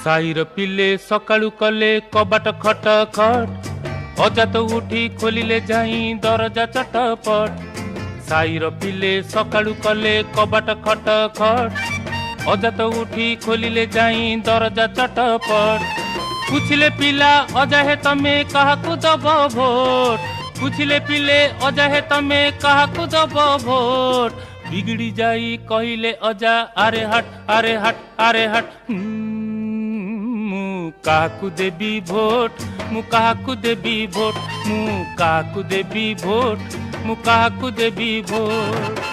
साईर पिले सकाळू कले कबाट खट खट अजा तो उठी खोलिले जाई दरजा चटपट। साईर पिले सकाळू कले कबाट खट खट अजा तो उठी खोलिले जाई दरजा चटपट। पूछिले पिला अजा हे तमे काहाकू दब भोट, पूछिले पिले अजा हे तमे काहाकू दब भोट। बिगड़ी जाई कहिले अजा आरे हट आरे हट आरे हट। मु काहाकू देबी भोट, मु काहाकू देबी भोट, मु काहाकू देबी भोट, मु काहाकू देबी भोट।